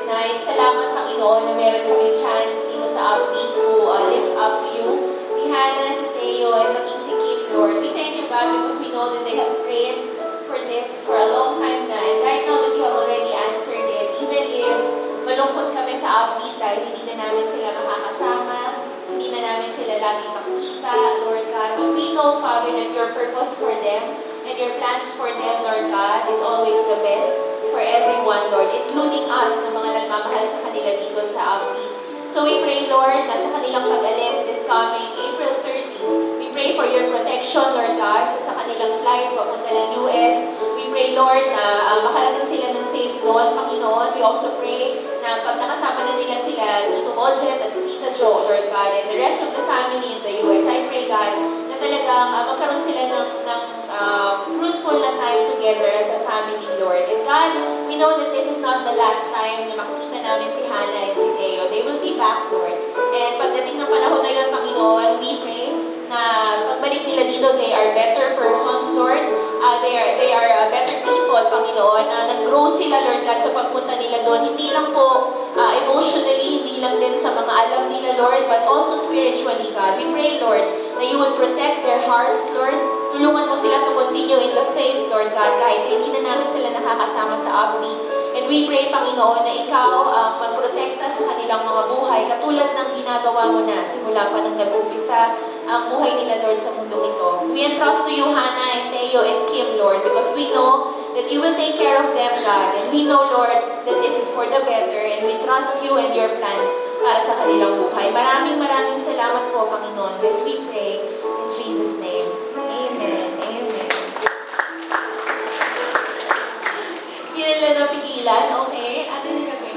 night. Salamat, Panginoon, na meron kami chance dito sa upbeat to lift up to you. Si Hannah, si Teo, and maging si Kim, Lord. We thank you, God, because we know that they have prayed for this for a long time na. And right now that you have already answered it, even if malungkot kami sa upbeat dahil hindi na namin sila makakasama, hindi na namin sila lagi makikita, Lord God. But we know, Father, that your purpose for them and your plans for them, Lord God, is always the best for everyone, Lord, including us na mga nagmamahal sa kanila dito sa upbeat. So we pray, Lord, na sa kanilang pag-alis this coming April 30, we pray for your protection, Lord God, sa kanilang flight papunta ng US. We pray, Lord, na makarating sila ng safe doon, Panginoon. We also pray na pag nakasama na nila sila, Tito Mojet at si Tita Jo, Lord God, and the rest of the family in the US, I pray, God, na talagang magkaroon sila ng fruitful na time together as a family, Lord. And God, we know that this is not the last time na makikita namin si Hannah and si Teo. They will be back, Lord. And pagdating ng panahon na yun, Panginoon, we pray na pagbalik nila dito, they are better persons, Lord. They are better people, Panginoon. Nag-grow sila, Lord God, sa pagpunta nila doon. Hindi lang po emotionally, hindi lang din sa mga alam nila, Lord, but also spiritually, God. We pray, Lord, na you would protect their hearts, Lord. Tulungan mo sila to continue in the faith, Lord God, kahit hindi na namin sila nakakasama sa upbeat. And we pray, Panginoon, na ikaw magprotekta sa kanilang mga buhay, katulad ng ginagawa mo na simula pa nang nag-umpisa ang buhay nila, Lord, sa mundong ito. We entrust to you, Hannah and Teo and Kim, Lord, because we know that you will take care of them, God. And we know, Lord, that this is for the better, and we trust you and your plans para sa kanilang buhay. Maraming salamat po, Panginoon. This we pray in Jesus' name. Amen. Amen. Hindi na napigilan, okay? Ano na kami?